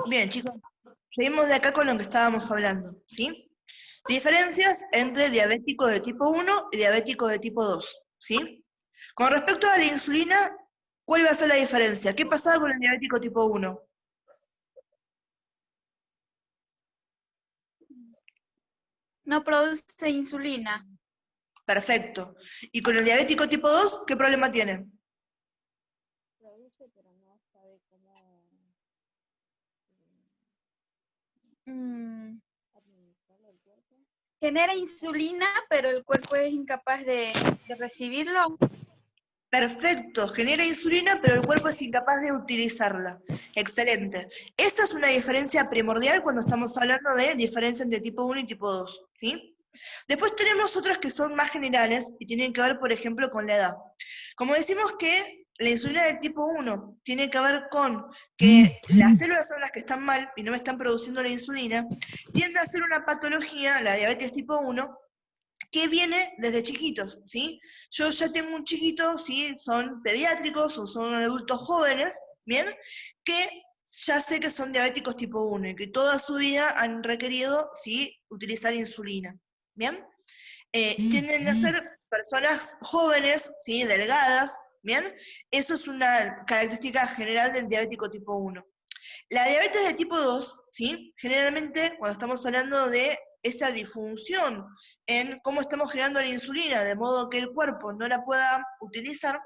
Bien, chicos, seguimos de acá con lo que estábamos hablando, ¿sí? Diferencias entre diabéticos de tipo 1 y diabéticos de tipo 2, ¿sí? Con respecto a la insulina, ¿cuál va a ser la diferencia? ¿Qué pasaba con el diabético tipo 1? No produce insulina. Perfecto. ¿Y con el diabético tipo 2, qué problema tiene? Produce, pero no sabe cómo mm, administrarlo el cuerpo. Genera insulina, pero el cuerpo es incapaz de recibirlo. Perfecto, genera insulina, pero el cuerpo es incapaz de utilizarla. Excelente. Esa es una diferencia primordial cuando estamos hablando de diferencia entre tipo 1 y tipo 2, ¿sí? Después tenemos otras que son más generales y tienen que ver, por ejemplo, con la edad. Como decimos que la insulina del tipo 1 tiene que ver con que las células son las que están mal y no me están produciendo la insulina, tiende a ser una patología, la diabetes tipo 1, que viene desde chiquitos, ¿sí? Yo ya tengo un chiquito, ¿sí? Son pediátricos o son adultos jóvenes, ¿bien? Que ya sé que son diabéticos tipo 1 y que toda su vida han requerido, ¿sí? Utilizar insulina, ¿bien? Tienden a ser personas jóvenes, ¿sí? Delgadas, ¿bien? Eso es una característica general del diabético tipo 1. La diabetes de tipo 2, ¿sí? Generalmente cuando estamos hablando de esa disfunción en cómo estamos generando la insulina, de modo que el cuerpo no la pueda utilizar,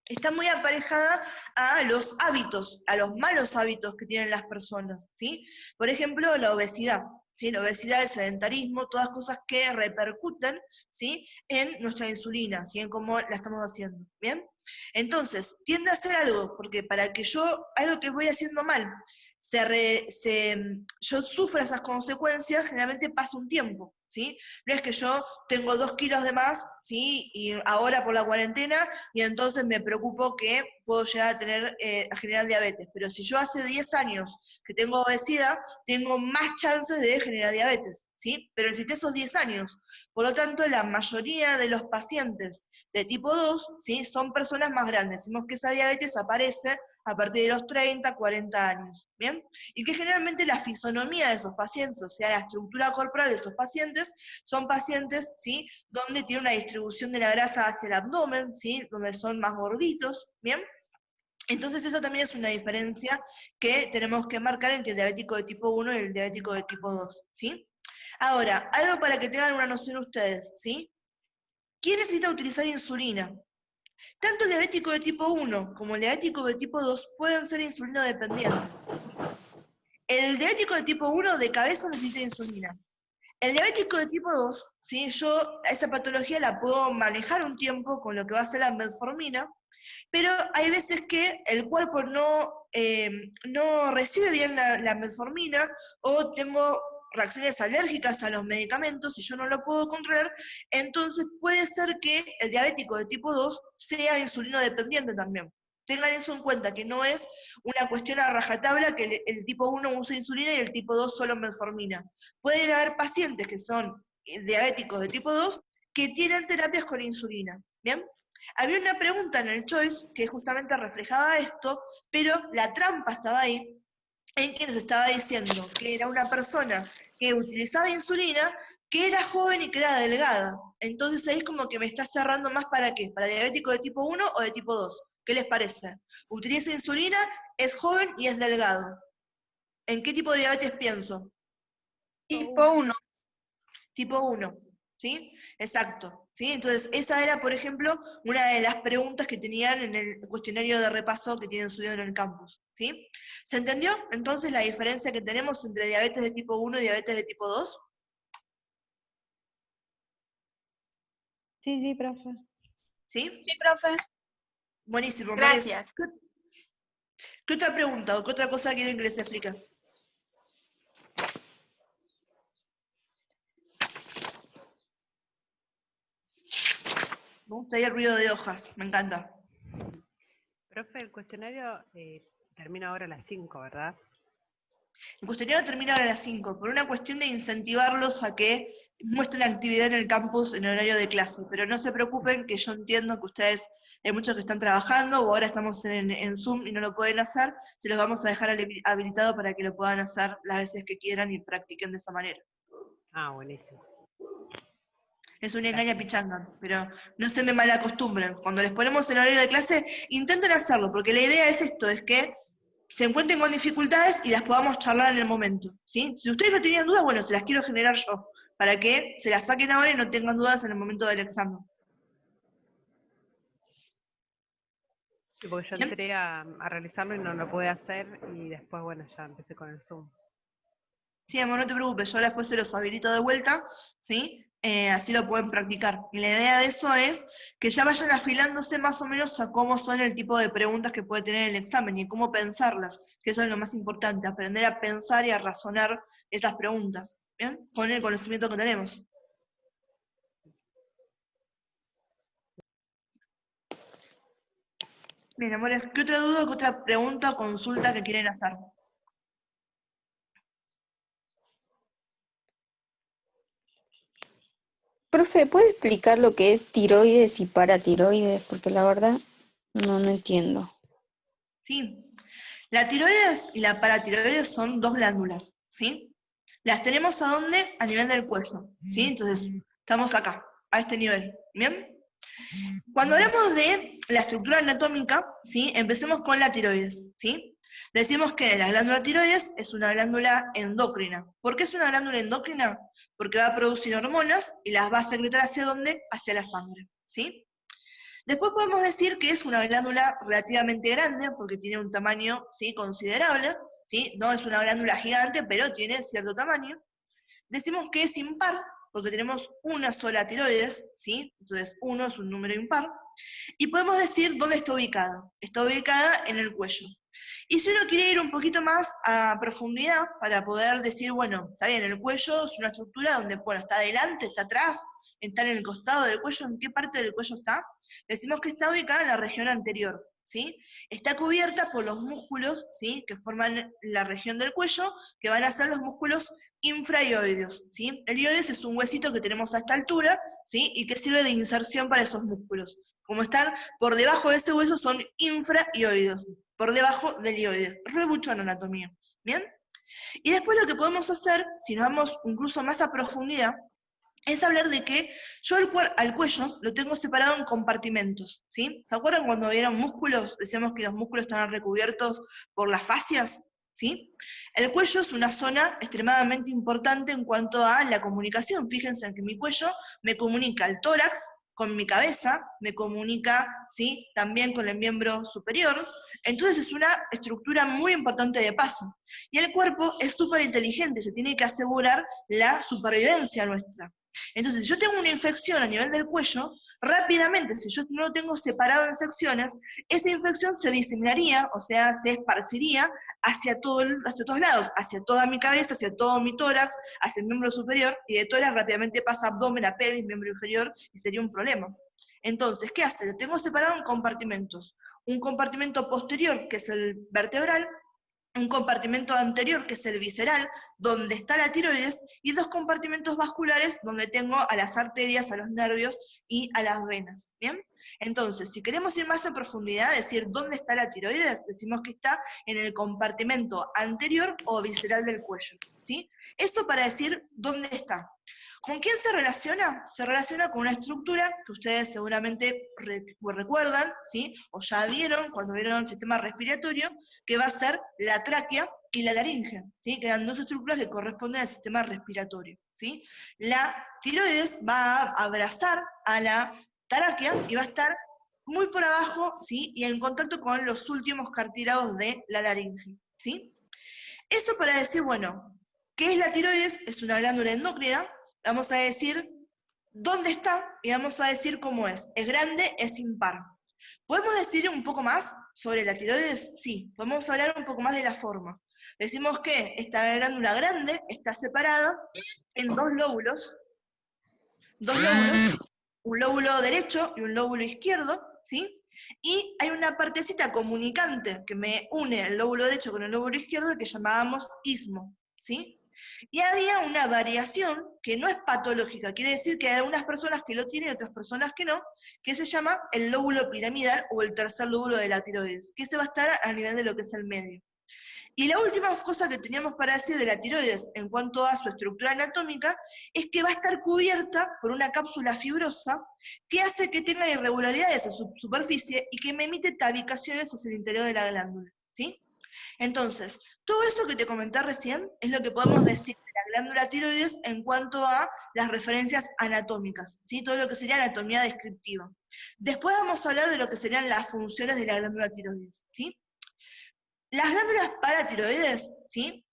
está muy aparejada a los hábitos, a los malos hábitos que tienen las personas, ¿sí? Por ejemplo, la obesidad, ¿sí? La obesidad, el sedentarismo, todas cosas que repercuten, ¿sí? En nuestra insulina, ¿sí? En cómo la estamos haciendo, ¿bien? Entonces, tiende a ser algo, porque para que yo, algo que voy haciendo mal, yo sufra esas consecuencias, generalmente pasa un tiempo, ¿sí? No es que yo tengo 2 kilos de más, ¿sí? Y ahora por la cuarentena, y entonces me preocupo que puedo llegar a tener, a generar diabetes. Pero si yo hace 10 años que tengo obesidad, tengo más chances de generar diabetes, ¿sí? Pero necesité esos 10 años. Por lo tanto, la mayoría de los pacientes de tipo 2, ¿sí? Son personas más grandes. Decimos que esa diabetes aparece a partir de los 30, 40 años, ¿bien? Y que generalmente la fisonomía de esos pacientes, o sea, la estructura corporal de esos pacientes, son pacientes, ¿sí? Donde tiene una distribución de la grasa hacia el abdomen, ¿sí? Donde son más gorditos, ¿bien? Entonces eso también es una diferencia que tenemos que marcar entre el diabético de tipo 1 y el diabético de tipo 2, ¿sí? Ahora, algo para que tengan una noción ustedes, ¿sí? ¿Quién necesita utilizar insulina? Tanto el diabético de tipo 1 como el diabético de tipo 2 pueden ser insulino dependientes. El diabético de tipo 1 de cabeza necesita insulina. El diabético de tipo 2, ¿sí? Yo a esa patología la puedo manejar un tiempo con lo que va a ser la metformina, pero hay veces que el cuerpo no recibe bien la metformina o tengo reacciones alérgicas a los medicamentos y yo no lo puedo controlar, entonces puede ser que el diabético de tipo 2 sea insulino dependiente también. Tengan eso en cuenta, que no es una cuestión a rajatabla que el tipo 1 usa insulina y el tipo 2 solo metformina. Pueden haber pacientes que son diabéticos de tipo 2 que tienen terapias con insulina. ¿Bien? Había una pregunta en el Choice que justamente reflejaba esto, pero la trampa estaba ahí, en que nos estaba diciendo que era una persona que utilizaba insulina, que era joven y que era delgada. Entonces ahí es como que me está cerrando más para qué, para diabético de tipo 1 o de tipo 2. ¿Qué les parece? Utiliza insulina, es joven y es delgado. ¿En qué tipo de diabetes pienso? Tipo 1. Tipo 1, ¿sí? Exacto, ¿sí? Entonces, esa era, por ejemplo, una de las preguntas que tenían en el cuestionario de repaso que tienen subido en el campus, ¿sí? ¿Se entendió entonces la diferencia que tenemos entre diabetes de tipo 1 y diabetes de tipo 2? Sí, sí, profe. ¿Sí? Sí, profe. Buenísimo, Mares. Gracias. ¿Qué otra pregunta o qué otra cosa quieren que les explique? Me gusta ir el ruido de hojas, me encanta. Profe, el cuestionario termina ahora a las 5, ¿verdad? El cuestionario termina ahora a las 5, por una cuestión de incentivarlos a que muestren actividad en el campus en horario de clase, pero no se preocupen, que yo entiendo que ustedes, hay muchos que están trabajando, o ahora estamos en Zoom y no lo pueden hacer, se los vamos a dejar habilitado para que lo puedan hacer las veces que quieran y practiquen de esa manera. Ah, buenísimo. Es una engaña pichanga, pero no se me malacostumbren. Cuando les ponemos en horario de clase, intenten hacerlo, porque la idea es esto, es que se encuentren con dificultades y las podamos charlar en el momento, ¿sí? Si ustedes no tenían dudas, bueno, se las quiero generar yo, para que se las saquen ahora y no tengan dudas en el momento del examen. Sí, porque yo ¿Bien? entré a realizarlo y no lo pude hacer, y después, bueno, ya empecé con el Zoom. Sí, amor, no te preocupes, yo después se los habilito de vuelta, ¿sí? Así lo pueden practicar. Y la idea de eso es que ya vayan afilándose más o menos a cómo son el tipo de preguntas que puede tener el examen y cómo pensarlas, que eso es lo más importante, aprender a pensar y a razonar esas preguntas, ¿bien? Con el conocimiento que tenemos. Bien, amores, ¿qué otra duda, qué otra pregunta o consulta que quieren hacer? Profe, ¿puede explicar lo que es tiroides y paratiroides? Porque la verdad no entiendo. Sí, la tiroides y la paratiroides son dos glándulas, ¿sí? Las tenemos ¿a dónde? A nivel del cuello, ¿sí? Entonces, estamos acá, a este nivel, ¿bien? Cuando hablamos de la estructura anatómica, ¿sí? Empecemos con la tiroides, ¿sí? Decimos que la glándula tiroides es una glándula endocrina. ¿Por qué es una glándula endocrina? Porque va a producir hormonas y las va a secretar ¿hacia dónde? Hacia la sangre, ¿sí? Después podemos decir que es una glándula relativamente grande, porque tiene un tamaño, ¿sí? Considerable, ¿sí? No es una glándula gigante, pero tiene cierto tamaño. Decimos que es impar, porque tenemos una sola tiroides, ¿sí? Entonces 1 es un número impar. Y podemos decir dónde está ubicada. Está ubicada en el cuello. Y si uno quiere ir un poquito más a profundidad, para poder decir, bueno, está bien, el cuello es una estructura donde, bueno, está adelante, está atrás, está en el costado del cuello, ¿en qué parte del cuello está? Decimos que está ubicada en la región anterior, ¿sí? Está cubierta por los músculos, ¿sí? Que forman la región del cuello, que van a ser los músculos infraioideos, ¿sí? El ioides es un huesito que tenemos a esta altura, ¿sí? Y que sirve de inserción para esos músculos. Como están por debajo de ese hueso, son infraioideos, por debajo del ioides. Re mucho en anatomía, ¿bien? Y después lo que podemos hacer, si nos vamos incluso más a profundidad, es hablar de que yo al cuello lo tengo separado en compartimentos, ¿sí? ¿Se acuerdan cuando vieron músculos? Decíamos que los músculos estaban recubiertos por las fascias, ¿sí? El cuello es una zona extremadamente importante en cuanto a la comunicación. Fíjense que mi cuello me comunica el tórax con mi cabeza, me comunica, ¿sí? También con el miembro superior. Entonces es una estructura muy importante de paso. Y el cuerpo es súper inteligente, se tiene que asegurar la supervivencia nuestra. Entonces, si yo tengo una infección a nivel del cuello, rápidamente, si yo no lo tengo separado en secciones, esa infección se diseminaría, o sea, se esparciría hacia todos lados, hacia toda mi cabeza, hacia todo mi tórax, hacia el miembro superior, y de tórax rápidamente pasa abdomen, a pelvis, miembro inferior, y sería un problema. Entonces, ¿qué hace? Lo tengo separado en compartimentos. Un compartimento posterior, que es el vertebral, un compartimento anterior, que es el visceral, donde está la tiroides, y dos compartimentos vasculares, donde tengo a las arterias, a los nervios y a las venas, ¿bien? Entonces, si queremos ir más en profundidad, decir dónde está la tiroides, decimos que está en el compartimento anterior o visceral del cuello, ¿sí? Eso para decir dónde está. ¿Con quién se relaciona? Se relaciona con una estructura que ustedes seguramente recuerdan, ¿sí? O ya vieron cuando vieron el sistema respiratorio, que va a ser la tráquea y la laringe, ¿sí? Que eran dos estructuras que corresponden al sistema respiratorio, ¿sí? La tiroides va a abrazar a la tráquea y va a estar muy por abajo, ¿sí? Y en contacto con los últimos cartílagos de la laringe, ¿sí? Eso para decir, bueno, ¿qué es la tiroides? Es una glándula endocrina. Vamos a decir dónde está y vamos a decir cómo es. ¿Es grande? ¿Es impar? ¿Podemos decir un poco más sobre la tiroides? Sí, podemos hablar un poco más de la forma. Decimos que esta glándula grande está separada en dos lóbulos, un lóbulo derecho y un lóbulo izquierdo, ¿sí? Y hay una partecita comunicante que me une el lóbulo derecho con el lóbulo izquierdo que llamábamos istmo, ¿sí? Y había una variación que no es patológica, quiere decir que hay algunas personas que lo tienen y otras personas que no, que se llama el lóbulo piramidal o el tercer lóbulo de la tiroides, que ese va a estar a nivel de lo que es el medio. Y la última cosa que teníamos para decir de la tiroides en cuanto a su estructura anatómica es que va a estar cubierta por una cápsula fibrosa que hace que tenga irregularidades en su superficie y que me emite tabicaciones hacia el interior de la glándula, ¿sí? Entonces, todo eso que te comenté recién es lo que podemos decir de la glándula tiroides en cuanto a las referencias anatómicas, ¿sí? Todo lo que sería anatomía descriptiva. Después vamos a hablar de lo que serían las funciones de la glándula tiroides, ¿sí? Las glándulas paratiroides, ¿sí?,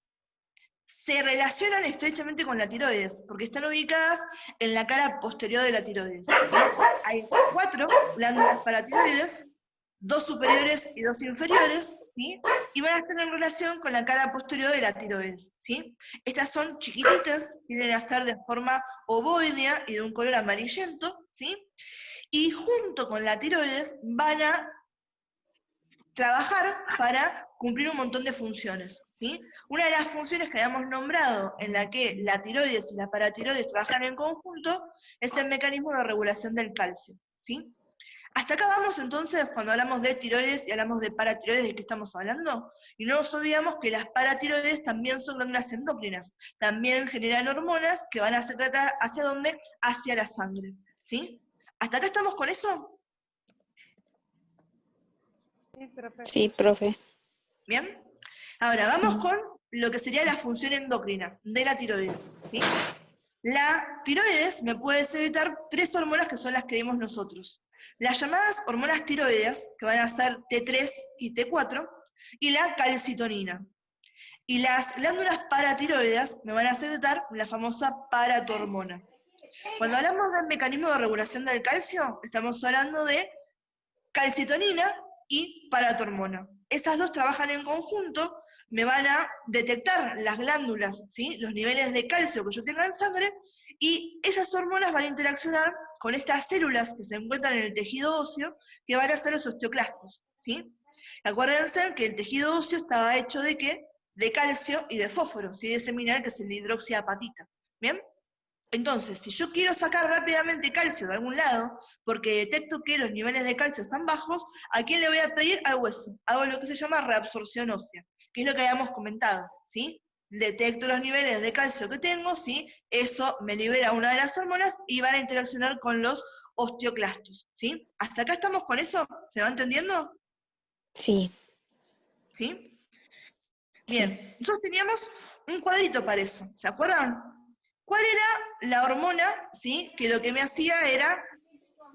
se relacionan estrechamente con la tiroides, porque están ubicadas en la cara posterior de la tiroides, ¿sí? Hay 4 glándulas paratiroides, 2 superiores y 2 inferiores, ¿sí? Y van a estar en relación con la cara posterior de la tiroides, ¿sí? Estas son chiquititas, tienen a ser de forma ovoidea y de un color amarillento, ¿sí? Y junto con la tiroides van a trabajar para cumplir un montón de funciones, ¿sí? Una de las funciones que habíamos nombrado en la que la tiroides y la paratiroides trabajan en conjunto es el mecanismo de regulación del calcio, ¿sí? Hasta acá vamos entonces cuando hablamos de tiroides y hablamos de paratiroides, ¿de qué estamos hablando? Y no nos olvidamos que las paratiroides también son glándulas endócrinas, también generan hormonas que van a secretar ¿hacia dónde? Hacia la sangre, ¿sí? ¿Hasta acá estamos con eso? Sí, profe. Sí, profe. ¿Bien? Ahora, vamos con lo que sería la función endocrina de la tiroides, ¿sí? La tiroides me puede secretar 3 hormonas que son las que vimos nosotros. Las llamadas hormonas tiroideas, que van a ser T3 y T4, y la calcitonina. Y las glándulas paratiroides me van a secretar la famosa paratormona. Cuando hablamos del mecanismo de regulación del calcio, estamos hablando de calcitonina y paratormona. Esas dos trabajan en conjunto, me van a detectar las glándulas, ¿sí?, los niveles de calcio que yo tenga en sangre, y esas hormonas van a interaccionar con estas células que se encuentran en el tejido óseo, que van a ser los osteoclastos, ¿sí? Acuérdense que el tejido óseo estaba hecho ¿de qué? De calcio y de fósforo, ¿sí?, de ese mineral que es el hidroxiapatita, ¿bien? Entonces, si yo quiero sacar rápidamente calcio de algún lado, porque detecto que los niveles de calcio están bajos, ¿a quién le voy a pedir? Al hueso. Hago lo que se llama reabsorción ósea, que es lo que habíamos comentado, ¿sí? Detecto los niveles de calcio que tengo, ¿sí? Eso me libera una de las hormonas y van a interaccionar con los osteoclastos, ¿sí? ¿Hasta acá estamos con eso? ¿Se va entendiendo? Sí, ¿Sí? sí. Bien, nosotros teníamos un cuadrito para eso, ¿se acuerdan? ¿Cuál era la hormona, sí, que lo que me hacía era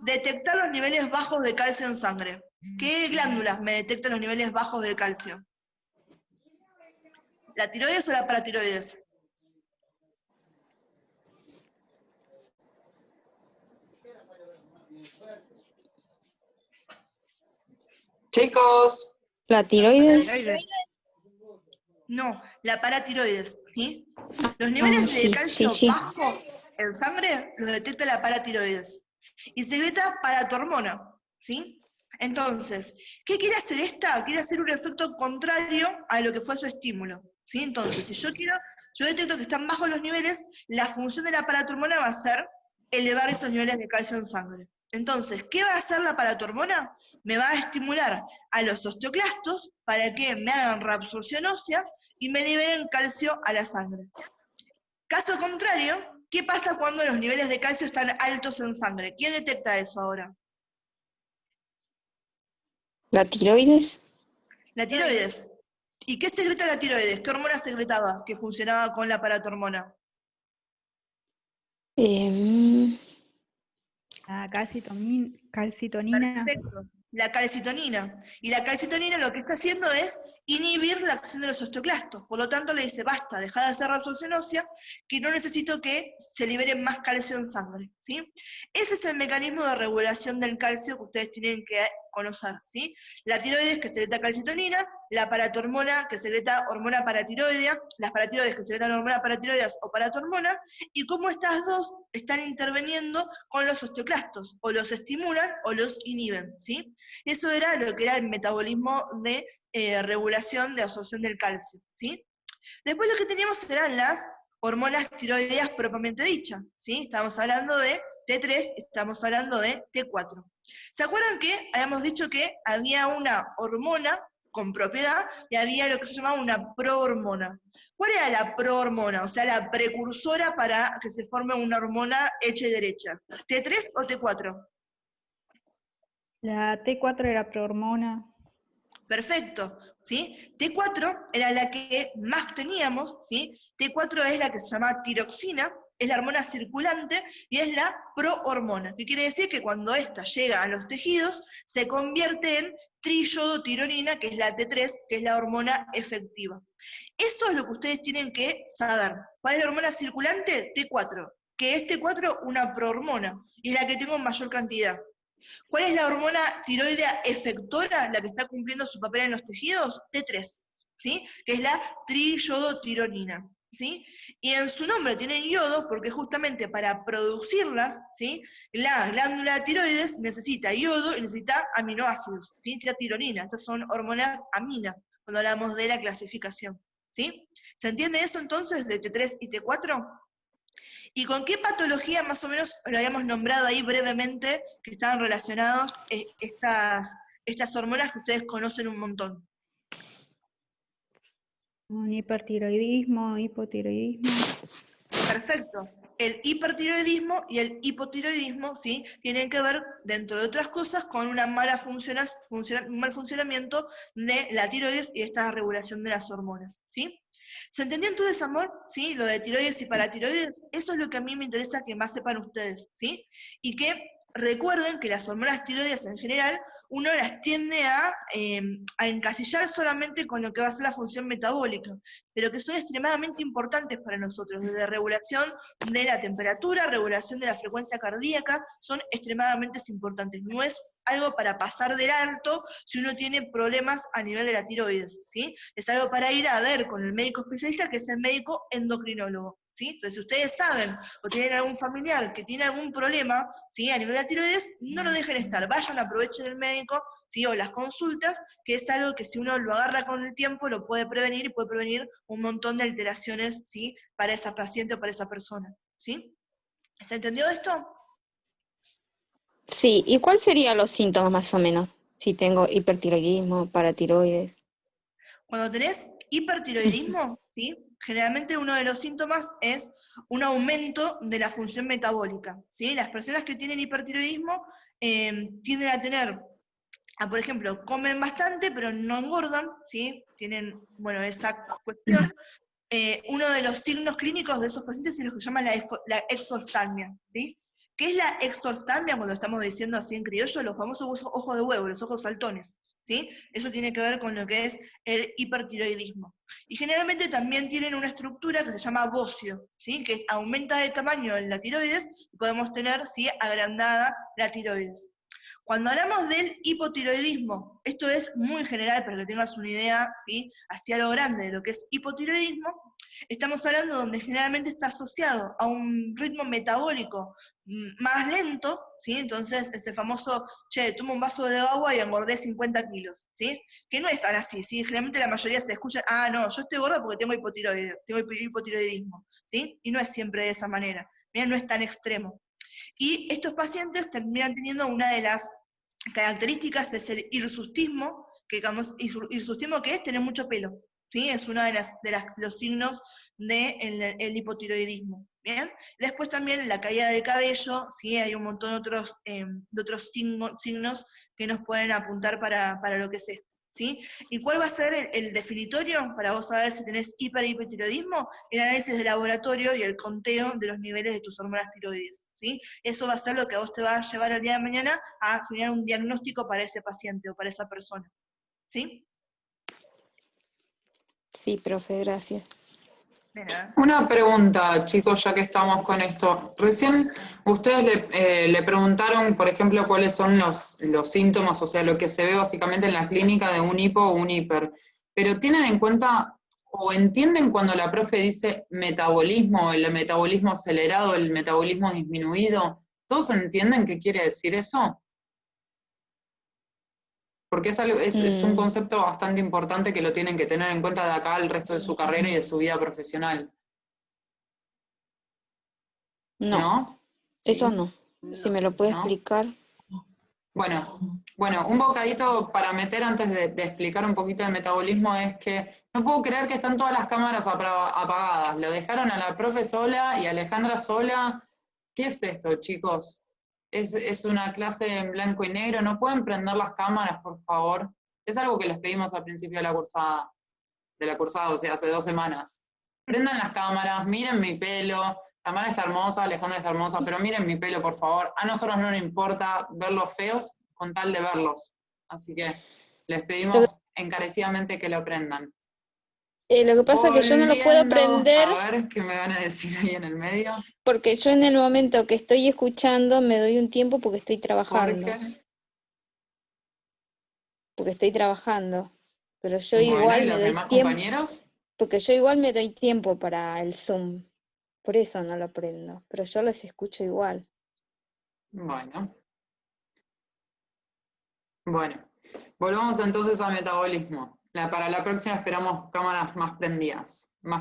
detectar los niveles bajos de calcio en sangre? ¿Qué glándulas me detectan los niveles bajos de calcio? ¿La tiroides o la paratiroides? Chicos, La tiroides. Tiroides. No, la paratiroides, ¿sí? Los niveles de Sí, calcio sí. bajos en sangre los detecta la paratiroides. Y secreta paratormona, ¿sí? Entonces, ¿qué quiere hacer esta? Quiere hacer un efecto contrario a lo que fue su estímulo, ¿sí? Entonces, si yo detecto que están bajos los niveles, la función de la paratormona va a ser elevar esos niveles de calcio en sangre. Entonces, ¿qué va a hacer la paratormona? Me va a estimular a los osteoclastos para que me hagan reabsorción ósea y me liberen calcio a la sangre. Caso contrario, ¿qué pasa cuando los niveles de calcio están altos en sangre? ¿Quién detecta eso ahora? La tiroides. La tiroides. ¿Y qué secreta la tiroides? ¿Qué hormona secretaba que funcionaba con la paratormona? La calcitonina. Perfecto. La calcitonina. Y la calcitonina lo que está haciendo es inhibir la acción de los osteoclastos. Por lo tanto, le dice, basta, deja de hacer reabsorción ósea, que no necesito que se libere más calcio en sangre, ¿sí? Ese es el mecanismo de regulación del calcio que ustedes tienen que conocer, ¿sí? La tiroides que secreta calcitonina, la paratormona que secreta hormona paratiroidea, las paratiroides que secretan hormona paratiroideas o paratormona, y cómo estas dos están interviniendo con los osteoclastos, o los estimulan o los inhiben, ¿sí? Eso era lo que era el metabolismo de regulación de absorción del calcio, ¿sí? Después lo que teníamos eran las hormonas tiroideas propiamente dichas, ¿sí? Estamos hablando de T3, estamos hablando de T4. ¿Se acuerdan que habíamos dicho que había una hormona con propiedad y había lo que se llamaba una prohormona? ¿Cuál era la prohormona? O sea, la precursora para que se forme una hormona hecha y derecha. ¿T3 o T4? La T4 era prohormona. Perfecto, ¿sí? T4 era la que más teníamos, ¿sí? T4 es la que se llama tiroxina, es la hormona circulante y es la prohormona, que quiere decir que cuando esta llega a los tejidos se convierte en triiodotironina, que es la T3, que es la hormona efectiva. Eso es lo que ustedes tienen que saber. ¿Cuál es la hormona circulante? T4, que es T4 una prohormona, y es la que tengo en mayor cantidad. ¿Cuál es la hormona tiroidea efectora, la que está cumpliendo su papel en los tejidos? T3, ¿sí? Que es la triiodotironina, ¿sí? Y en su nombre tienen yodo porque justamente para producirlas, ¿sí? La glándula tiroides necesita yodo y necesita aminoácidos, ¿sí? Necesita tironina. Estas son hormonas aminas cuando hablamos de la clasificación, ¿sí? ¿Se entiende eso entonces de T3 y T4? ¿Y con qué patología más o menos lo habíamos nombrado ahí brevemente que estaban relacionados estas hormonas que ustedes conocen un montón? Un hipertiroidismo, hipotiroidismo. Perfecto. El hipertiroidismo y el hipotiroidismo, ¿sí? Tienen que ver, dentro de otras cosas, con una un mal funcionamiento de la tiroides y esta regulación de las hormonas, ¿sí? ¿Se entendió entonces, amor? ¿Sí? Lo de tiroides y paratiroides, eso es lo que a mí me interesa que más sepan ustedes, ¿sí? Y que recuerden que las hormonas tiroides en general, uno las tiende a encasillar solamente con lo que va a ser la función metabólica, pero que son extremadamente importantes para nosotros, desde regulación de la temperatura, regulación de la frecuencia cardíaca, son extremadamente importantes. No es algo para pasar del alto si uno tiene problemas a nivel de la tiroides, ¿sí? Es algo para ir a ver con el médico especialista, que es el médico endocrinólogo, ¿sí? Entonces, si ustedes saben o tienen algún familiar que tiene algún problema, ¿sí? A nivel de la tiroides, no lo dejen estar, vayan, aprovechen el médico, ¿sí? O las consultas, que es algo que si uno lo agarra con el tiempo, lo puede prevenir y puede prevenir un montón de alteraciones, ¿sí? Para esa paciente o para esa persona, ¿sí? ¿Se entendió esto? Sí, ¿y cuáles serían los síntomas más o menos? Si tengo hipertiroidismo, paratiroides. Cuando tenés hipertiroidismo, ¿sí? Generalmente uno de los síntomas es un aumento de la función metabólica, ¿sí? Las personas que tienen hipertiroidismo tienden a tener, por ejemplo, comen bastante pero no engordan, ¿sí? Tienen, bueno, esa cuestión. Uno de los signos clínicos de esos pacientes es lo que se llama la exoftalmia, ¿sí? ¿Qué es la exoftalmia cuando estamos diciendo así en criollo? Los famosos ojos de huevo, los ojos saltones, ¿sí? Eso tiene que ver con lo que es el hipertiroidismo. Y generalmente también tienen una estructura que se llama bocio, ¿sí? Que aumenta de tamaño la tiroides y podemos tener, ¿sí? Agrandada la tiroides. Cuando hablamos del hipotiroidismo, esto es muy general para que tengas una idea, ¿sí? Hacia lo grande de lo que es hipotiroidismo, estamos hablando donde generalmente está asociado a un ritmo metabólico más lento, ¿sí? Entonces, ese famoso, che, toma un vaso de agua y engordé 50 kilos, ¿sí? Que no es así, ¿sí? Generalmente la mayoría se escucha, no, yo estoy gorda porque tengo hipotiroidismo, ¿sí? Y no es siempre de esa manera, mira, no es tan extremo. Y estos pacientes terminan teniendo una de las características, es el hirsutismo, que digamos, hirsutismo que es tener mucho pelo, ¿sí? Es uno de los signos del hipotiroidismo, ¿bien? Después también la caída del cabello, ¿sí? Hay un montón de otros signos que nos pueden apuntar para lo que es esto, ¿sí? ¿Y cuál va a ser el definitorio para vos saber si tenés hipertiroidismo? El análisis de laboratorio y el conteo de los niveles de tus hormonas tiroides, ¿sí? Eso va a ser lo que a vos te va a llevar el día de mañana a generar un diagnóstico para ese paciente o para esa persona, ¿sí? Sí, profe, gracias. Mira, Una pregunta, chicos, ya que estamos con esto. Recién ustedes le preguntaron, por ejemplo, cuáles son los síntomas, o sea, lo que se ve básicamente en la clínica de un hipo o un hiper. Pero ¿tienen en cuenta o entienden cuando la profe dice metabolismo, el metabolismo acelerado, el metabolismo disminuido? ¿Todos entienden qué quiere decir eso? Porque es un concepto bastante importante que lo tienen que tener en cuenta de acá el resto de su carrera y de su vida profesional. No, ¿No? eso ¿Sí? no. Si me lo puede ¿No? explicar. Bueno, un bocadito para meter antes de explicar un poquito de metabolismo es que no puedo creer que están todas las cámaras apagadas. Lo dejaron a la profe sola y a Alejandra sola. ¿Qué es esto, chicos? Es una clase en blanco y negro. ¿No pueden prender las cámaras, por favor? Es algo que les pedimos al principio de la cursada, o sea, hace 2 semanas. Prendan las cámaras, miren mi pelo. Tamara está hermosa, Alejandra está hermosa, pero miren mi pelo, por favor. A nosotros no nos importa verlos feos con tal de verlos. Así que les Lo que, pedimos encarecidamente que lo prendan. lo que pasa es que yo no lo puedo Volviendo, prender a ver qué me van a decir ahí en el medio. porque yo en el momento que estoy escuchando me doy un tiempo porque estoy trabajando. Porque estoy trabajando. Pero yo Bueno, igual ¿y me los doy demás tiempo, compañeros? porque yo igual me doy tiempo para el Zoom. Por eso no lo prendo. Pero yo los escucho igual. Bueno, volvamos entonces al metabolismo. Para la próxima esperamos más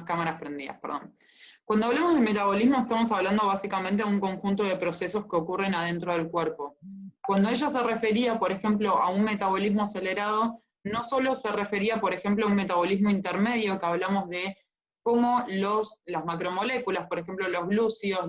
cámaras prendidas, perdón. Cuando hablamos de metabolismo estamos hablando básicamente de un conjunto de procesos que ocurren adentro del cuerpo. Cuando ella se refería, por ejemplo, a un metabolismo acelerado, no solo se refería, por ejemplo, a un metabolismo intermedio, que hablamos de cómo las macromoléculas, por ejemplo, los glúcidos,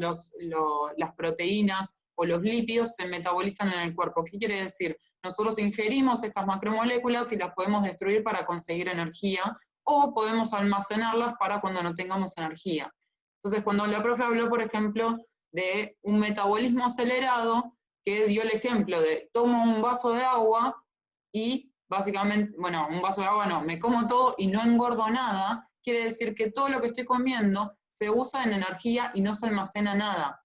las proteínas o los lípidos se metabolizan en el cuerpo. ¿Qué quiere decir? Nosotros ingerimos estas macromoléculas y las podemos destruir para conseguir energía, o podemos almacenarlas para cuando no tengamos energía. Entonces, cuando la profe habló, por ejemplo, de un metabolismo acelerado, que dio el ejemplo de tomo un vaso de agua y básicamente, bueno, un vaso de agua no, me como todo y no engordo nada, quiere decir que todo lo que estoy comiendo se usa en energía y no se almacena nada.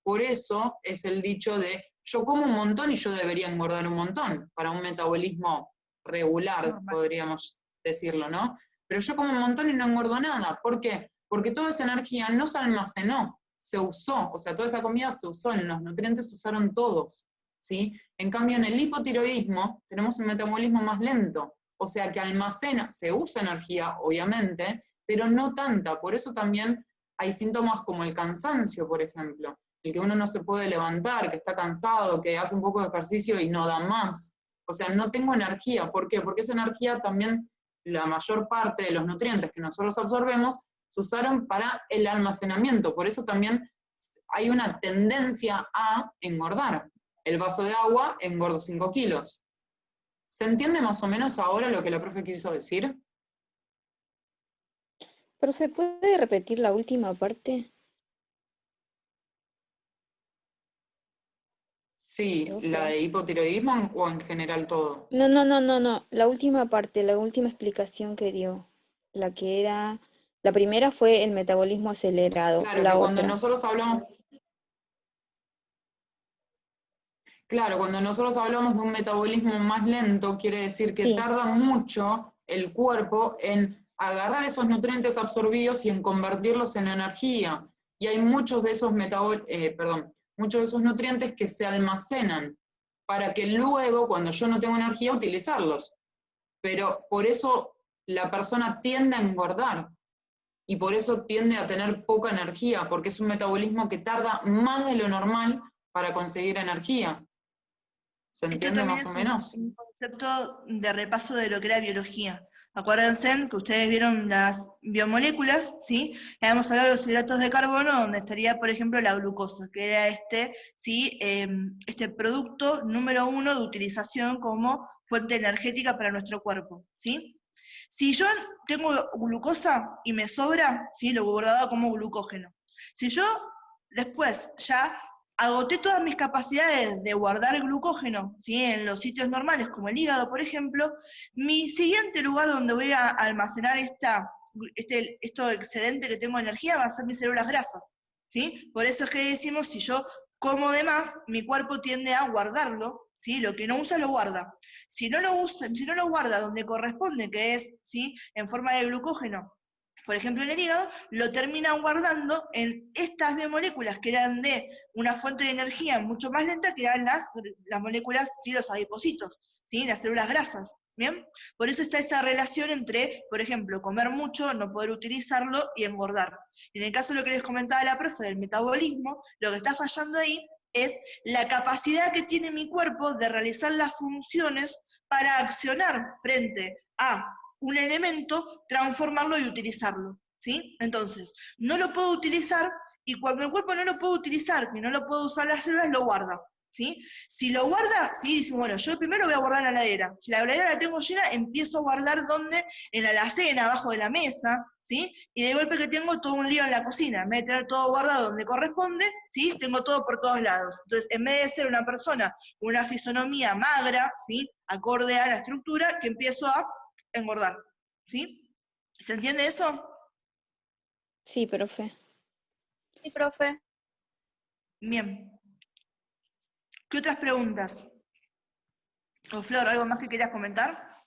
Por eso es el dicho de yo como un montón y yo debería engordar un montón, para un metabolismo regular, podríamos decirlo, ¿no? Pero yo como un montón y no engordo nada. ¿Por qué? Porque toda esa energía no se almacenó, se usó, o sea, toda esa comida se usó, en los nutrientes se usaron todos, ¿sí? En cambio, en el hipotiroidismo tenemos un metabolismo más lento, o sea que almacena, se usa energía, obviamente, pero no tanta. Por eso también hay síntomas como el cansancio, por ejemplo, el que uno no se puede levantar, que está cansado, que hace un poco de ejercicio y no da más. O sea, no tengo energía. ¿Por qué? Porque esa energía también, la mayor parte de los nutrientes que nosotros absorbemos, se usaron para el almacenamiento. Por eso también hay una tendencia a engordar. El vaso de agua engordo 5 kilos. ¿Se entiende más o menos ahora lo que la profe quiso decir? Profe, ¿puede repetir la última parte? Sí, Profe. ¿la de hipotiroidismo o en general todo? No. La última parte, la última explicación que dio. La que era. La primera fue el metabolismo acelerado. Claro, La que cuando otra. nosotros hablamos... Claro, cuando nosotros hablamos de un metabolismo más lento, quiere decir que Sí. tarda mucho el cuerpo en agarrar esos nutrientes absorbidos y en convertirlos en energía. Y hay muchos de esos muchos de esos nutrientes que se almacenan para que luego, cuando yo no tengo energía, utilizarlos. Pero por eso la persona tiende a engordar y por eso tiende a tener poca energía, porque es un metabolismo que tarda más de lo normal para conseguir energía. ¿Se Esto entiende también más o es menos? un concepto de repaso de lo que era biología. Acuérdense que ustedes vieron las biomoléculas, ¿sí? Habíamos hablado de los hidratos de carbono, donde estaría, por ejemplo, la glucosa, que era ¿sí? Este producto número 1 de utilización como fuente energética para nuestro cuerpo, ¿sí? Si yo tengo glucosa y me sobra, ¿sí? Lo guardaba como glucógeno. Si yo después ya agoté todas mis capacidades de guardar glucógeno, ¿sí? En los sitios normales, como el hígado, por ejemplo, mi siguiente lugar donde voy a almacenar esto excedente que tengo de energía va a ser mis células grasas, ¿sí? Por eso es que decimos, si yo como de más, mi cuerpo tiende a guardarlo, ¿sí? Lo que no usa lo guarda. Si no lo usa, si no lo guarda donde corresponde, que es, ¿sí?, en forma de glucógeno, por ejemplo en el hígado, lo terminan guardando en estas biomoléculas que eran de una fuente de energía mucho más lenta, que eran las moléculas, ¿sí?, los adipocitos, ¿sí?, las células grasas. ¿Bien? Por eso está esa relación entre, por ejemplo, comer mucho, no poder utilizarlo y engordar. En el caso de lo que les comentaba la profe del metabolismo, lo que está fallando ahí es la capacidad que tiene mi cuerpo de realizar las funciones para accionar frente a un elemento, transformarlo y utilizarlo, ¿sí? Entonces, no lo puedo utilizar, y cuando el cuerpo no lo puede utilizar, que no lo puede usar las células, lo guarda, ¿sí? Si lo guarda, sí, dice, bueno, yo primero voy a guardar en la heladera. Si la heladera la tengo llena, empiezo a guardar ¿dónde? En la alacena, abajo de la mesa, ¿sí? Y de golpe que tengo todo un lío en la cocina. En vez de tener todo guardado donde corresponde, ¿sí?, tengo todo por todos lados. Entonces, en vez de ser una persona con una fisonomía magra, ¿sí?, acorde a la estructura, que empiezo a engordar, ¿sí? ¿Se entiende eso? Sí, profe. Sí, profe. Bien. ¿Qué otras preguntas? O Flor, ¿algo más que querías comentar?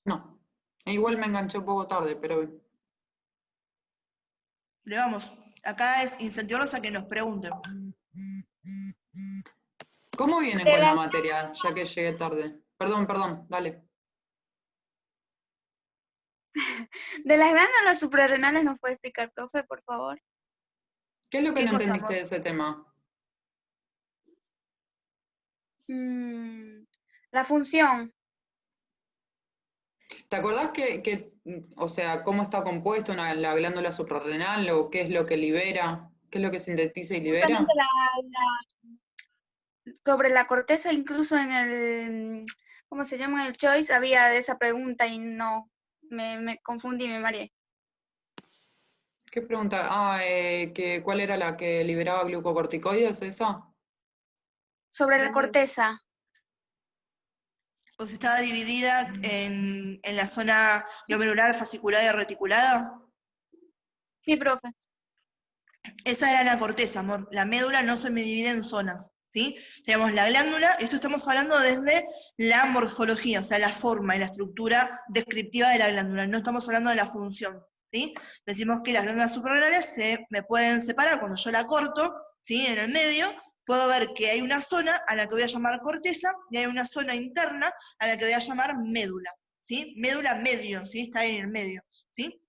No. Igual me enganché un poco tarde, pero Le vamos, acá es incentivarlos a que nos pregunten. ¿cómo vienen De con la las, materia, ya que llegué tarde? Perdón, dale. de las glándulas suprarrenales nos puede explicar, profe, por favor. ¿Qué es lo que ¿Qué no cosa, entendiste amor? de ese tema? La función. ¿Te acordás o sea, cómo está compuesta la glándula suprarrenal o qué es lo que libera, qué es lo que sintetiza y Justamente libera? sobre la corteza, incluso en el, ¿cómo se llama? En el choice había de esa pregunta y no, me confundí, me mareé. ¿Qué pregunta? Ah, ¿cuál era la que liberaba glucocorticoides, esa? Sobre la corteza. ¿O si estaba dividida en la zona glomerular, fasciculada y reticulada? Sí, profe. Esa era la corteza, amor. La médula no se me divide en zonas, ¿sí? Tenemos la glándula, esto estamos hablando desde la morfología, o sea, la forma y la estructura descriptiva de la glándula, no estamos hablando de la función, ¿sí? Decimos que las glándulas suprarrenales se me pueden separar cuando yo la corto, ¿sí?, en el medio, puedo ver que hay una zona a la que voy a llamar corteza y hay una zona interna a la que voy a llamar médula, ¿sí? Médula medio, ¿sí? Está ahí en el medio, ¿sí?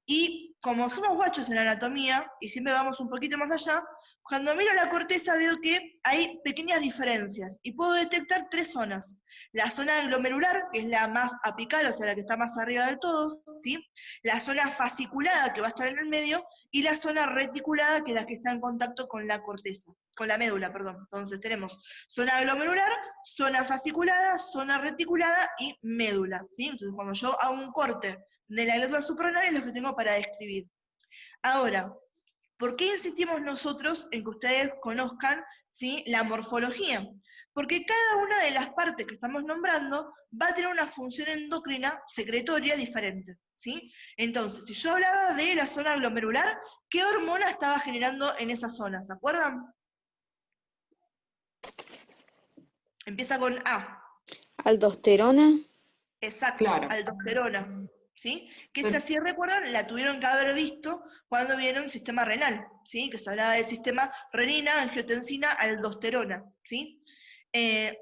Y como somos guachos en anatomía, y siempre vamos un poquito más allá, cuando miro la corteza veo que hay pequeñas diferencias, y puedo detectar tres zonas. La zona glomerular, que es la más apical, o sea, la que está más arriba del todo, ¿sí? La zona fasciculada, que va a estar en el medio, y la zona reticulada, que es la que está en contacto con la corteza, con la médula, perdón. Entonces tenemos zona glomerular, zona fasciculada, zona reticulada y médula, ¿sí? Entonces cuando yo hago un corte de la glándula suprarrenal es lo que tengo para describir. Ahora, ¿por qué insistimos nosotros en que ustedes conozcan, ¿sí?, la morfología? Porque cada una de las partes que estamos nombrando va a tener una función endocrina secretoria diferente, ¿sí? Entonces, si yo hablaba de la zona glomerular, ¿qué hormona estaba generando en esa zona? ¿Se acuerdan? Empieza con A. Aldosterona. Exacto, Claro. aldosterona, ¿sí? Que Sí. esta, si recuerdan, la tuvieron que haber visto cuando vieron sistema renal, ¿sí? Que se hablaba del sistema renina, angiotensina, aldosterona, ¿sí?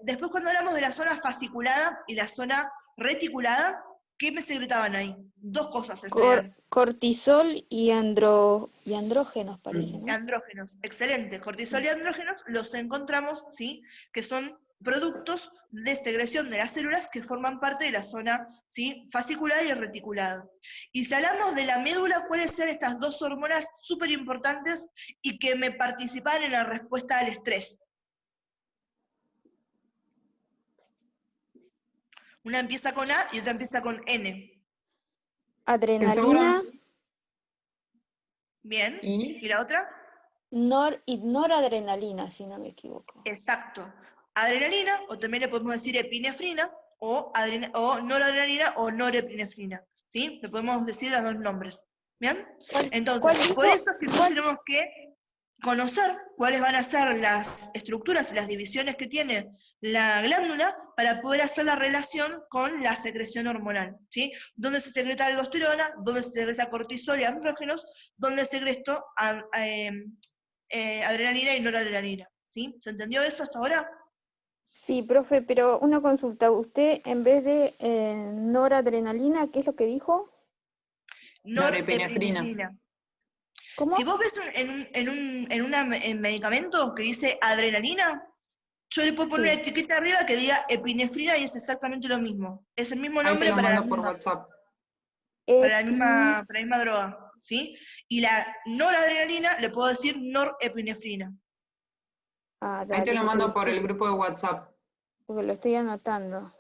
Después cuando hablamos de la zona fasciculada y la zona reticulada, ¿qué me secretaban ahí? Dos cosas en general. Cortisol y andrógenos, parece, ¿no? Andrógenos, excelente. Cortisol y andrógenos los encontramos, ¿sí?, que son productos de secreción de las células que forman parte de la zona, ¿sí?, fasciculada y reticulada. Y si hablamos de la médula, ¿cuáles son estas dos hormonas súper importantes y que me participan en la respuesta al estrés? Una empieza con A y otra empieza con N. Adrenalina Bien. ¿Y? ¿Y la otra? y noradrenalina, si no me equivoco. Exacto. Adrenalina, o también le podemos decir epinefrina, o noradrenalina o norepinefrina. ¿sí? Le podemos decir los dos nombres, ¿bien? ¿Cuál Entonces, dijo? por eso es que nosotros tenemos que conocer cuáles van a ser las estructuras y las divisiones que tiene la glándula para poder hacer la relación con la secreción hormonal, ¿sí? Dónde se secreta aldosterona, dónde se secreta cortisol y andrógenos, dónde se secreta adrenalina y noradrenalina, ¿sí? ¿Se entendió eso hasta ahora? Sí, profe, pero una consulta. Usted en vez de noradrenalina, ¿qué es lo que dijo? Norepinefrina. Norepinefrina. ¿Cómo? Si vos ves en medicamento que dice adrenalina, yo le puedo poner Sí. una etiqueta arriba que diga epinefrina y es exactamente lo mismo. Es el mismo Ahí te nombre lo para mando por WhatsApp. la misma droga, ¿sí? Y la noradrenalina le puedo decir norepinefrina. Ah, Ahí te dale, lo porque mando por el grupo de WhatsApp. lo estoy anotando.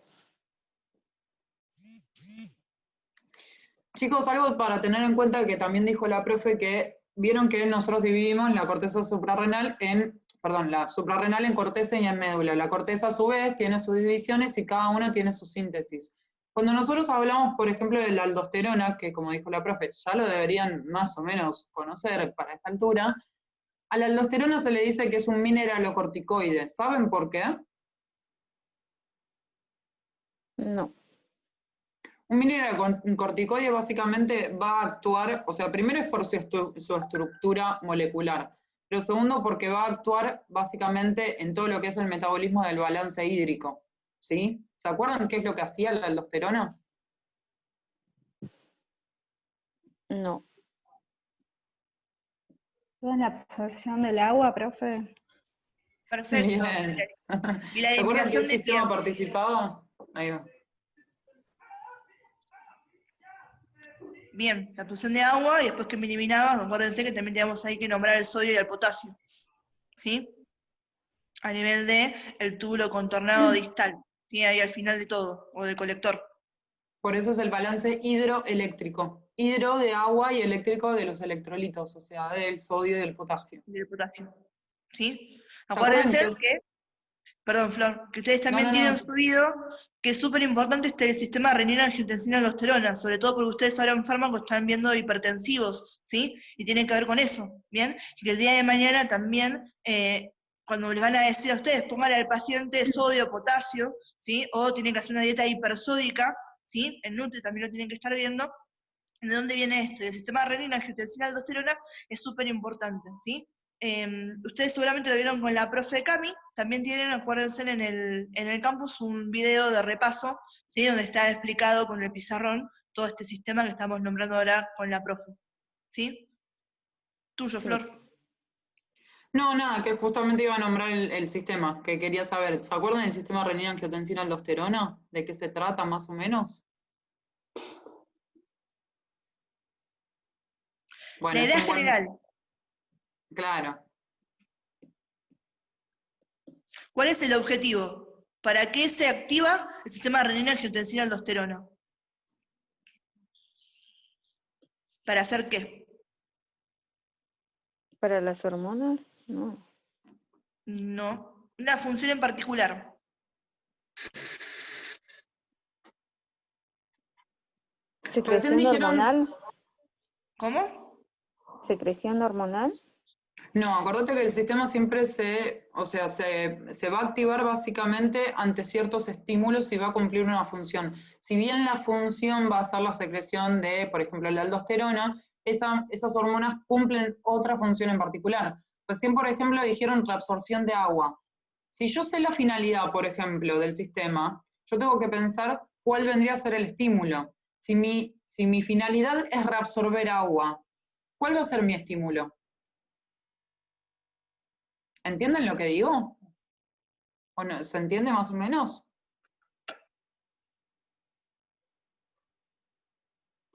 Chicos, algo para tener en cuenta que también dijo la profe, que vieron que nosotros dividimos la corteza suprarrenal la suprarrenal en corteza y en médula. La corteza a su vez tiene sus divisiones y cada una tiene su síntesis. Cuando nosotros hablamos, por ejemplo, de la aldosterona, que como dijo la profe, ya lo deberían más o menos conocer para esta altura, a la aldosterona se le dice que es un mineralocorticoide. ¿Saben por qué? No. Un mineralocorticoide básicamente va a actuar, o sea, primero es por su estructura molecular, pero segundo porque va a actuar básicamente en todo lo que es el metabolismo del balance hídrico, ¿sí? ¿Se acuerdan qué es lo que hacía la aldosterona? No. Toda la absorción del agua, profe. Perfecto. Bien. ¿Y la ¿Se acuerdan qué eliminación de sistema qué? participaba? Ahí va. Bien, la absorción de agua y después que me eliminaba, acuérdense que también teníamos ahí que nombrar el sodio y el potasio, ¿sí? A nivel de el túbulo contornado distal, ¿sí? Ahí al final de todo, o del colector. Por eso es el balance hidroeléctrico. Hidro de agua y eléctrico de los electrolitos, o sea, del sodio y del potasio. Del potasio, ¿sí? ¿Se acuerdan Acuérdense que es? que, perdón, Flor, que ustedes No, también no, tienen no. subido que es súper importante el sistema renina-angiotensina-aldosterona, sobre todo porque ustedes ahora en fármacos están viendo hipertensivos, ¿sí? Y tienen que ver con eso, ¿bien? Y que el día de mañana también, cuando les van a decir a ustedes, pónganle al paciente sodio, potasio, ¿sí? O tienen que hacer una dieta hipersódica, ¿sí? El Nutri también lo tienen que estar viendo. ¿De dónde viene esto? El sistema renina-angiotensina-aldosterona es súper importante, ¿sí? Ustedes seguramente lo vieron con la profe Cami, también tienen, acuérdense, en el campus un video de repaso, ¿sí? Donde está explicado con el pizarrón todo este sistema que estamos nombrando ahora con la profe, ¿sí? Tuyo, Sí. Flor. No, nada, que justamente iba a nombrar el sistema, que quería saber. ¿Se acuerdan del sistema renina-angiotensina-aldosterona? ¿De qué se trata más o menos? Bueno, La es idea un buen... general, Claro. ¿cuál es el objetivo? ¿Para qué se activa el sistema renina-angiotensina-aldosterona? ¿Para hacer qué? ¿Para las hormonas? No. No, una función en particular. Recién ¿Secreción dijeron... hormonal? ¿Cómo? ¿Secreción hormonal? No, acordate que el sistema siempre se va a activar básicamente ante ciertos estímulos y va a cumplir una función. Si bien la función va a ser la secreción de, por ejemplo, la aldosterona, esas hormonas cumplen otra función en particular. Recién, por ejemplo, dijeron reabsorción de agua. Si yo sé la finalidad, por ejemplo, del sistema, yo tengo que pensar cuál vendría a ser el estímulo. Si mi finalidad es reabsorber agua, ¿cuál va a ser mi estímulo? ¿Entienden lo que digo? ¿O no? ¿Se entiende más o menos?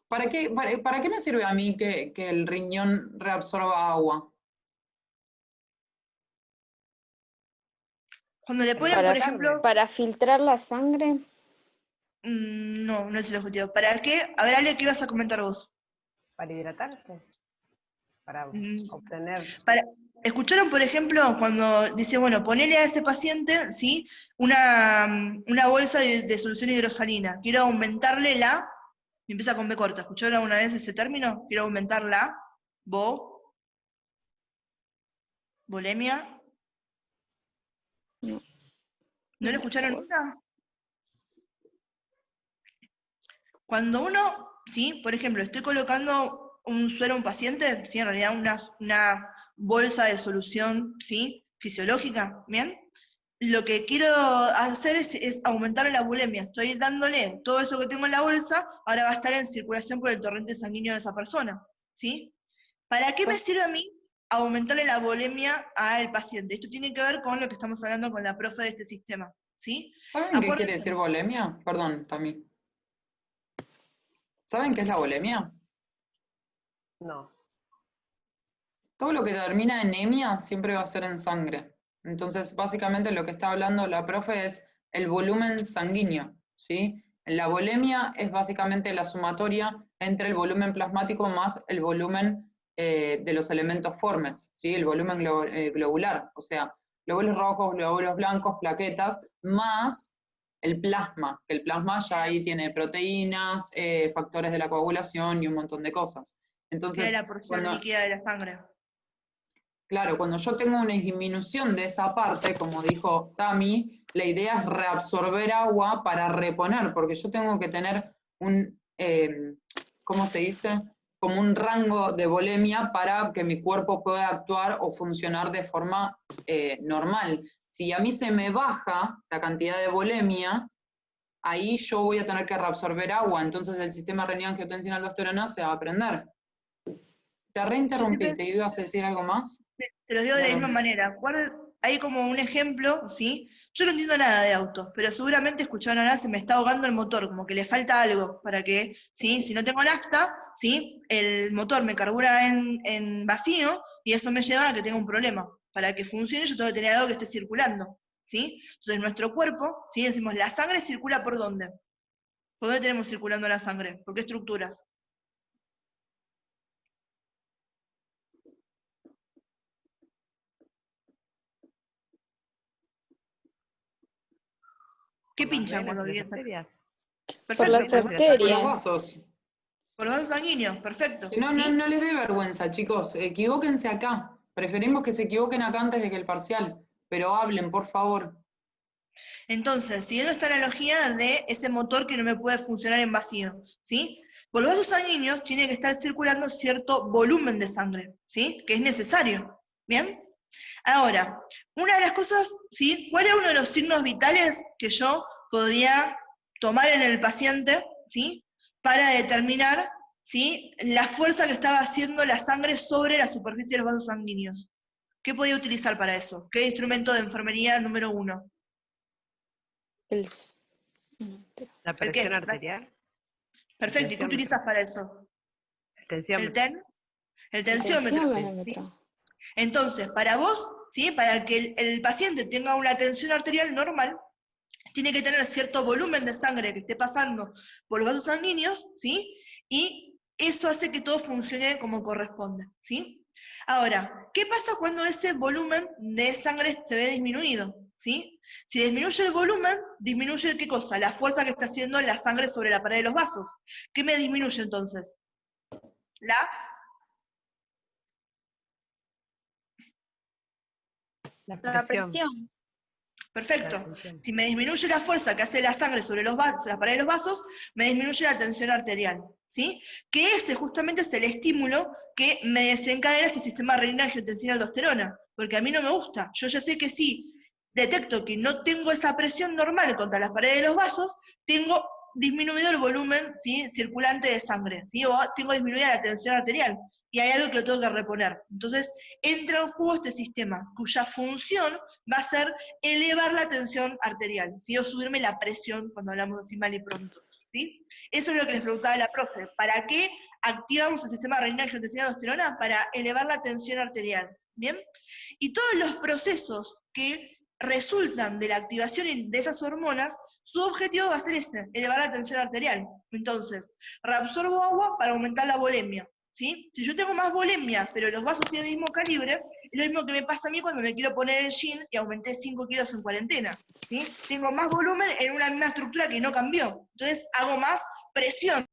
¿Para qué me sirve a mí que el riñón reabsorba agua? Cuando le ponen, Para, por ejemplo, para filtrar la sangre. no, no es el objetivo. ¿Para qué? A ver, Ale, ¿qué ibas a comentar vos? Para hidratarse, para Mm, obtener. ¿Escucharon, por ejemplo, cuando dice, bueno, ponele a ese paciente, ¿sí? Una bolsa de solución hidrosalina. Quiero aumentarle la Y empieza con B corta. ¿Escucharon alguna vez ese término? Quiero aumentar la volemia. No. ¿No lo escucharon nunca? Cuando uno, ¿sí? Por ejemplo, estoy colocando un suero a un paciente, ¿sí? En realidad una bolsa de solución, ¿sí? Fisiológica, ¿bien? Lo que quiero hacer es aumentar la bulimia. Estoy dándole todo eso que tengo en la bolsa, ahora va a estar en circulación por el torrente sanguíneo de esa persona, ¿sí? ¿Para qué me sirve a mí aumentarle la bulimia al paciente? Esto tiene que ver con lo que estamos hablando con la profe de este sistema, ¿sí? ¿Saben qué quiere decir bulimia? Perdón, Tami. ¿Saben qué es la bulimia? No. Todo lo que termina en anemia siempre va a ser en sangre. Entonces, básicamente lo que está hablando la profe es el volumen sanguíneo, ¿sí? La bulimia es básicamente la sumatoria entre el volumen plasmático más el volumen de los elementos formes, ¿sí? El volumen globular, o sea, glóbulos rojos, glóbulos blancos, plaquetas, más el plasma, que el plasma ya ahí tiene proteínas, factores de la coagulación y un montón de cosas. Entonces, es la porción líquida de la sangre. Claro, cuando yo tengo una disminución de esa parte, como dijo Tami, la idea es reabsorber agua para reponer, porque yo tengo que tener un, ¿cómo se dice? Como un rango de volemia para que mi cuerpo pueda actuar o funcionar de forma normal. Si a mí se me baja la cantidad de volemia, ahí yo voy a tener que reabsorber agua, entonces el sistema renina-angiotensina-aldosterona se va a prender. Te reinterrumpí, ¿te ibas a decir algo más? Se los digo de la misma manera. Hay como un ejemplo, ¿sí? Yo no entiendo nada de autos, pero seguramente escucharon hablar, se me está ahogando el motor, como que le falta algo para que, ¿sí? Si no tengo nafta, ¿sí? El motor me carbura en vacío y eso me lleva a que tenga un problema. Para que funcione yo tengo que tener algo que esté circulando, ¿sí? Entonces nuestro cuerpo, ¿sí? Decimos, ¿la sangre circula por dónde? ¿Por dónde tenemos circulando la sangre? ¿Por qué estructuras? ¿Qué Por las pinchan venas cuando y las vienen? arterias. Por las Perfecto. Por los arterias. vasos. Por los vasos sanguíneos, perfecto. No, ¿sí? no les dé vergüenza, chicos. Equivóquense acá. Preferimos que se equivoquen acá antes de que el parcial. Pero hablen, por favor. Entonces, siguiendo esta analogía de ese motor que no me puede funcionar en vacío, ¿sí? Por los vasos sanguíneos tiene que estar circulando cierto volumen de sangre, ¿sí? Que es necesario, ¿bien? Ahora, una de las cosas, ¿sí? ¿Cuál era uno de los signos vitales que yo podía tomar en el paciente, ¿sí? Para determinar, ¿sí? La fuerza que estaba haciendo la sangre sobre la superficie de los vasos sanguíneos. ¿Qué podía utilizar para eso? ¿Qué instrumento de enfermería número 1? El... La ¿El qué? presión arterial. Perfecto, ¿y qué utilizas para eso? ¿El Tensiómetro. El tensiómetro. ¿sí? Entonces, para vos, ¿sí? Para que el paciente tenga una tensión arterial normal, tiene que tener cierto volumen de sangre que esté pasando por los vasos sanguíneos, ¿sí? Y eso hace que todo funcione como corresponde, ¿sí? Ahora, ¿qué pasa cuando ese volumen de sangre se ve disminuido? ¿Sí? Si disminuye el volumen, disminuye ¿qué cosa? La fuerza que está haciendo la sangre sobre la pared de los vasos. ¿Qué me disminuye entonces? La presión. Perfecto. Si me disminuye la fuerza que hace la sangre sobre la pared de los vasos, me disminuye la tensión arterial, ¿sí? Que ese justamente es el estímulo que me desencadena este sistema renina-angiotensina-aldosterona, porque a mí no me gusta. Yo ya sé que si detecto que no tengo esa presión normal contra las paredes de los vasos, tengo disminuido el volumen, ¿sí? Circulante de sangre, ¿sí? O tengo disminuida la tensión arterial. Y hay algo que lo tengo que reponer. Entonces, entra en juego este sistema, cuya función va a ser elevar la tensión arterial, ¿sí? O subirme la presión, cuando hablamos así mal y pronto, ¿sí? Eso es lo que les preguntaba la profe. ¿Para qué activamos el sistema renina-angiotensina-aldosterona? Para elevar la tensión arterial, ¿bien? Y todos los procesos que resultan de la activación de esas hormonas, su objetivo va a ser ese, elevar la tensión arterial. Entonces, reabsorbo agua para aumentar la volemia, ¿sí? Si yo tengo más volemia, pero los vasos tienen el mismo calibre, es lo mismo que me pasa a mí cuando me quiero poner el jean y aumenté 5 kilos en cuarentena, ¿sí? Tengo más volumen en una misma estructura que no cambió. Entonces hago más presión